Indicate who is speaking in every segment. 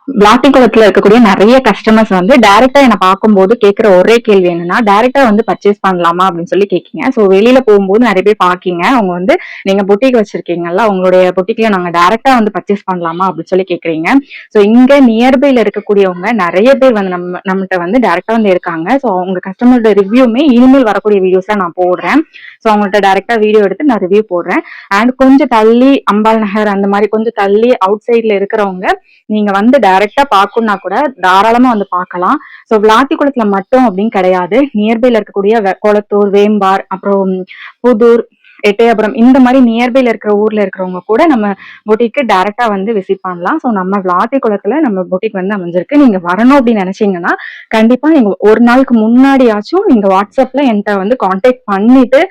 Speaker 1: விளாத்திக்குளத்துல இருக்கக்கூடிய நிறைய கஸ்டமர்ஸ் வந்து டைரக்டா என்ன பார்க்கும்போது கேட்கிற ஒரே கேள்வி என்னன்னா, டைரக்டா வந்து பர்ச்சேஸ் பண்ணலாமா அப்படின்னு சொல்லி கேட்கீங்க. சோ வெளியில போகும்போது நிறைய பேர் பாக்கீங்க. அவங்க வந்து நீங்க பொட்டிக் வச்சிருக்கீங்கல்ல, உங்களுடைய பொட்டிக்ல நாங்க டைரக்டா வந்து பர்ச்சேஸ் பண்ணலாமா அப்படின்னு சொல்லி கேக்குறீங்க. சோ இங்க நியர்பைல இருக்கக்கூடியவங்க நிறைய பேர் வந்து நம்மகிட்ட வந்து டைரக்டா வந்து இருக்காங்க. சோ அவங்க கஸ்டமரோட ரிவ்யூமே இனிமேல் வரக்கூடிய வீடியோஸ்ல நான் போடுறேன். சோ அவங்கள்ட்ட டைரக்டா வீடியோ எடுத்து நான் ரிவ்யூ போடுறேன். அண்ட் கொஞ்சம் தள்ளி அம்பாள் நகர் அந்த மாதிரி கொஞ்சம் தள்ளி அவுட் சைட்ல இருக்கிறவங்க நீங்க வந்து டைரக்டா பாக்கணும்னா கூட தாராளமா வந்து பார்க்கலாம். சோ விளாத்திக்குளத்துல மட்டும் அப்படின்னு கிடையாது. நியர்பைல இருக்கக்கூடிய கொளத்தூர், வேம்பார், அப்புறம் புதூர், எட்டயபுரம் இந்த மாதிரி நியர்பைல இருக்கிற ஊர்ல இருக்கிறவங்க கூட நம்ம பொட்டிக்கு டைரக்டா வந்து விசிட் பண்ணலாம். சோ நம்ம விளாத்திக்குளத்துல நம்ம பொட்டிக் வந்து அமைஞ்சிருக்கு. நீங்க வரணும் அப்படின்னு நினைச்சீங்கன்னா கண்டிப்பா நீங்க ஒரு நாளுக்கு முன்னாடியாச்சும் நீங்க வாட்ஸ்அப்ல என்கிட்ட வந்து கான்டாக்ட் பண்ணிட்டு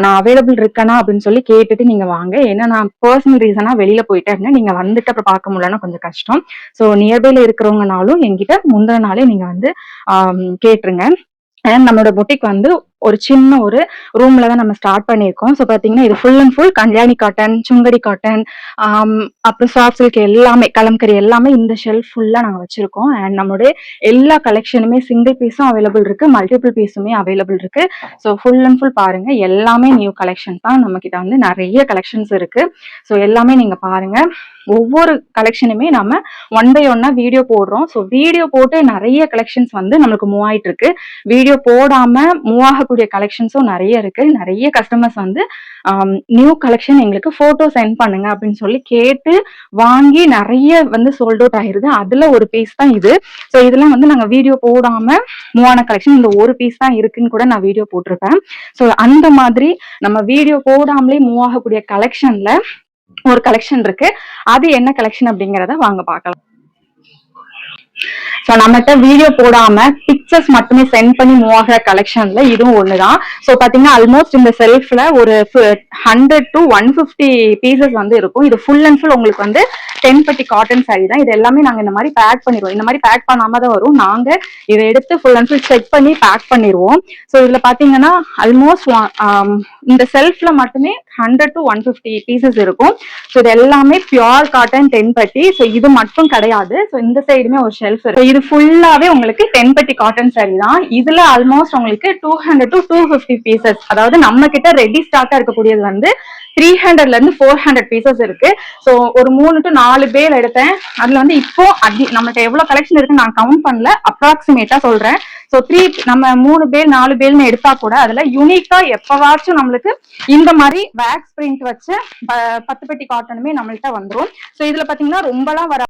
Speaker 1: நான் அவைலபிள் இருக்கேனா அப்படின்னு சொல்லி கேட்டுட்டு நீங்க வாங்க. ஏன்னா நான் பர்சனல் ரீசனா வெளியில போயிட்டேன் அப்படின்னா நீங்க வந்துட்டு அப்புறம் பார்க்க முடியலன்னா கொஞ்சம் கஷ்டம். சோ நியர்பைல இருக்கிறவங்கனாலும் என்கிட்ட முந்தின நாளே நீங்க வந்து கேட்டுருங்க. அண்ட் நம்மளோட பொட்டிக் வந்து ஒரு சின்ன ஒரு ரூம்ல தான் நம்ம ஸ்டார்ட் பண்ணியிருக்கோம். ஸோ பாத்தீங்கன்னா இது full and full Kalyani cotton, sungudi cotton, அப்புறம் சாஃப்ட் சில்க் எல்லாமே கலம்கரி எல்லாமே இந்த ஷெல்ஃப் ஃபுல்லா நாங்க வச்சிருக்கோம். அண்ட் நம்மளுடைய எல்லா கலெக்ஷனுமே சிங்கிள் பீஸும் அவைலபிள் இருக்கு, மல்டிபிள் பீஸுமே அவைலபிள் இருக்கு. ஸோ ஃபுல் அண்ட் ஃபுல் பாருங்க, எல்லாமே நியூ கலெக்ஷன் தான். நம்ம கிட்ட வந்து நிறைய கலெக்ஷன்ஸ் இருக்கு. ஸோ எல்லாமே நீங்க பாருங்க. ஒவ்வொரு கலெக்ஷனுமே நம்ம ஒன் பை ஒன்னா வீடியோ போடுறோம். ஸோ வீடியோ போட்டு நிறைய கலெக்ஷன்ஸ் வந்து நம்மளுக்கு மூவ் ஆயிட்டு இருக்கு. வீடியோ போடாம மூவ் ஆகக்கூடிய கலெக்ஷன்ஸும் நிறைய இருக்கு. நிறைய கஸ்டமர்ஸ் வந்து நியூ கலெக்ஷன் எங்களுக்கு போட்டோ சென்ட் பண்ணுங்க அப்படின்னு சொல்லி கேட்டு வாங்கி நிறைய வந்து சோல்ட் அவுட் ஆயிருது. அதுல ஒரு பீஸ் தான் இது. ஸோ இதெல்லாம் வந்து நாங்க வீடியோ போடாம மூவ் ஆன கலெக்ஷன். இந்த ஒரு பீஸ் தான் இருக்குன்னு கூட நான் வீடியோ போட்டிருப்பேன். ஸோ அந்த மாதிரி நம்ம வீடியோ போடாமலே மூவ் ஆகக்கூடிய கலெக்ஷன்ல ஒரு கலெக்ஷன் இருக்கு. அது என்ன கலெக்ஷன் அப்படிங்கறத வாங்க பார்க்கலாம். சோ நம்மகிட்ட வீடியோ போடாம பிக்சர்ஸ் மட்டுமே சென்ட் பண்ணி மூவ் ஆகிற கலெக்ஷன்ல இதுவும் ஒண்ணுதான். சோ பாத்தீங்கன்னா ஆல்மோஸ்ட் இந்த செல்ஃப்ல ஒரு 100 to 150 பீசஸ் வந்து இருக்கும். இது ஃபுல் அண்ட் ஃபுல் உங்களுக்கு வந்து 10 பட்டி காட்டன் சாரி தான். இது எல்லாமே நாங்க இந்த மாதிரி பேக் பண்ணிடுவோம். இந்த மாதிரி பேக் பண்ணாம தான் வரும். நாங்க இதை எடுத்து ஃபுல் அண்ட் ஃபுல் செக் பண்ணி பேக் பண்ணிடுவோம். சோ இதுல பாத்தீங்கன்னா ஆல்மோஸ்ட் இந்த செல்ஃப்ல மட்டுமே 100 to 150 பீசஸ் இருக்கும். ஸோ இது எல்லாமே பியூர் காட்டன் 10 பட்டி. ஸோ இது மட்டும் கிடையாது. ஸோ இந்த சைடுமே ஒரு ஷெல்ஃப் இருக்கு. இது ஃபுல்லாவே உங்களுக்கு 10 பட்டி காட்டன் சாரி தான். இதுல ஆல்மோஸ்ட் உங்களுக்கு 200 to 250 பீசஸ், அதாவது நம்ம கிட்ட ரெடி ஸ்டாக்கா இருக்கக்கூடியது வந்து 300 இருந்து 400 பீசஸ் இருக்கு. ஸோ ஒரு 3 to 4 பேல் எடுத்தேன். அதுல வந்து இப்போ நம்மகிட்ட எவ்வளவு கலெக்ஷன் இருக்கு நான் கவுண்ட் பண்ணல, அப்ராக்சிமேட்டா சொல்றேன். ஸோ நம்ம 3 பேல் 4 பேல்னு எடுத்தா கூட அதுல யூனிக்கா எப்பவாச்சும் நம்மளுக்கு இந்த மாதிரி வேக்ஸ் பிரிண்ட் வச்சு 10 பெட்டி காட்டனுமே நம்மள்ட்ட வந்துரும். ஸோ இதுல பாத்தீங்கன்னா ரொம்பலாம் வர